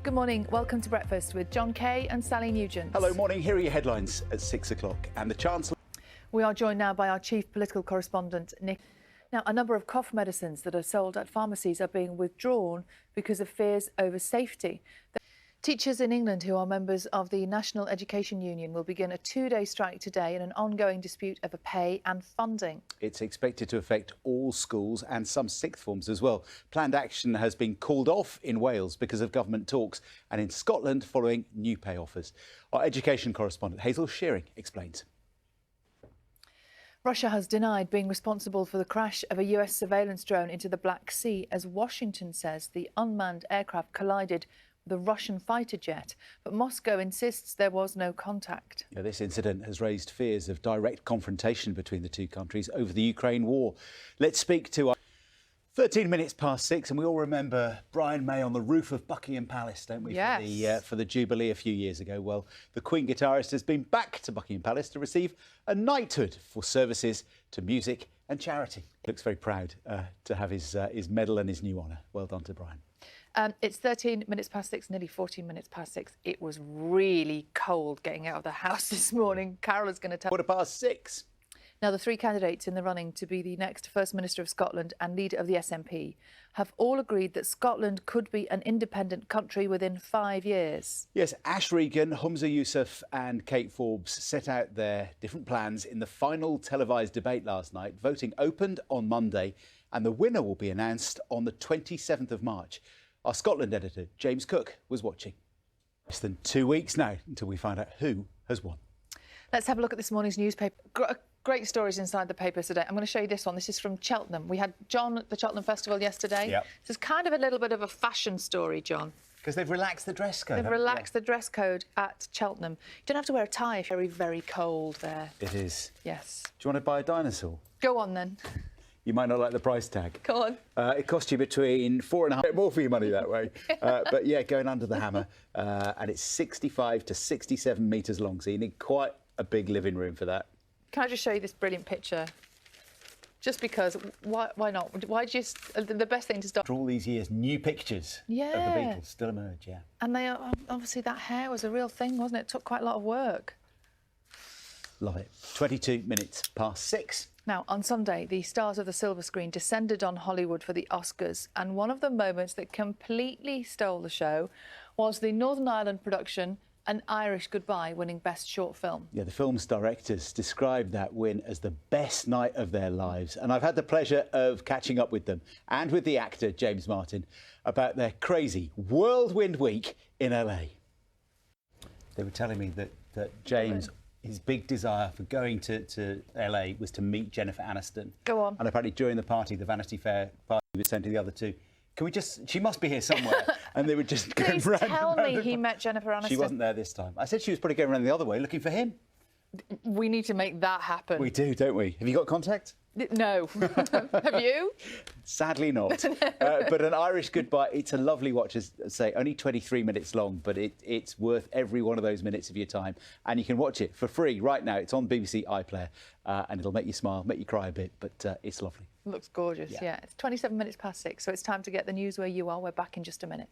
Good morning. Welcome to Breakfast with John Kay and Sally Nugent. Hello, morning. Here are your headlines at 6 o'clock. And the Chancellor... We are joined now by our chief political correspondent, Nick. Now, a number of cough medicines that are sold at pharmacies are being withdrawn because of fears over safety. Teachers in England who are members of the National Education Union will begin a two-day strike today in an ongoing dispute over pay and funding. It's expected to affect all schools and some sixth forms as well. Planned action has been called off in Wales because of government talks and in Scotland following new pay offers. Our education correspondent Hazel Shearing explains. Russia has denied being responsible for the crash of a US surveillance drone into the Black Sea as Washington says the unmanned aircraft collided the Russian fighter jet, but Moscow insists there was no contact. Yeah, this incident has raised fears of direct confrontation between the two countries over the Ukraine war. Let's speak to our 13 minutes past 6, and we all remember Brian May on the roof of Buckingham Palace, don't we? Yes. For the Jubilee a few years ago. Well, the Queen guitarist has been back to Buckingham Palace to receive a knighthood for services to music and charity. He looks very proud to have his medal and his new honour. Well done to Brian. It's 13 minutes past 6, nearly 14 minutes past 6. It was really cold getting out of the house this morning. Carol is going to tell... 6:15. Now, the three candidates in the running to be the next First Minister of Scotland and leader of the SNP have all agreed that Scotland could be an independent country within 5 years. Yes, Ash Regan, Humza Yousaf and Kate Forbes set out their different plans in the final televised debate last night. Voting opened on Monday and the winner will be announced on the 27th of March. Our Scotland editor, James Cook, was watching. Less than 2 weeks now until we find out who has won. Let's have a look at this morning's newspaper. Great stories inside the papers today. I'm going to show you this one. This is from Cheltenham. We had John at the Cheltenham Festival yesterday. Yep. This is kind of a little bit of a fashion story, John. Because they've relaxed the dress code. They've relaxed the dress code at Cheltenham. You don't have to wear a tie if you're very, very cold there. It is. Yes. Do you want to buy a dinosaur? Go on then. You might not like the price tag. Go on. It cost you between 4.5... more for your money that way. But yeah, going under the hammer. And it's 65 to 67 metres long, so you need quite a big living room for that. Can I just show you this brilliant picture? Just because, why not? Why just, the best thing to start... For all these years, new pictures of the Beatles still emerge, yeah. And they are, obviously that hair was a real thing, wasn't it? It took quite a lot of work. Love it. 22 minutes past 6. Now, on Sunday, the stars of the silver screen descended on Hollywood for the Oscars, and one of the moments that completely stole the show was the Northern Ireland production An Irish Goodbye winning Best Short Film. Yeah, the film's directors described that win as the best night of their lives. And I've had the pleasure of catching up with them and with the actor, James Martin, about their crazy whirlwind week in LA. They were telling me that James, his big desire for going to LA was to meet Jennifer Aniston. Go on. And apparently during the party, the Vanity Fair party was saying to the other two, can we just, she must be here somewhere. And they were just going round. Please tell me he met Jennifer Aniston. She wasn't there this time. I said she was probably going around the other way looking for him. We need to make that happen. We do, don't we? Have you got contact? No. Have you? Sadly not. But An Irish Goodbye, it's a lovely watch, as I say, only 23 minutes long, but it's worth every one of those minutes of your time. And you can watch it for free right now. It's on BBC iPlayer, and it'll make you smile, make you cry a bit, but it's lovely. Looks gorgeous, yeah. It's 27 minutes past 6, so it's time to get the news where you are. We're back in just a minute.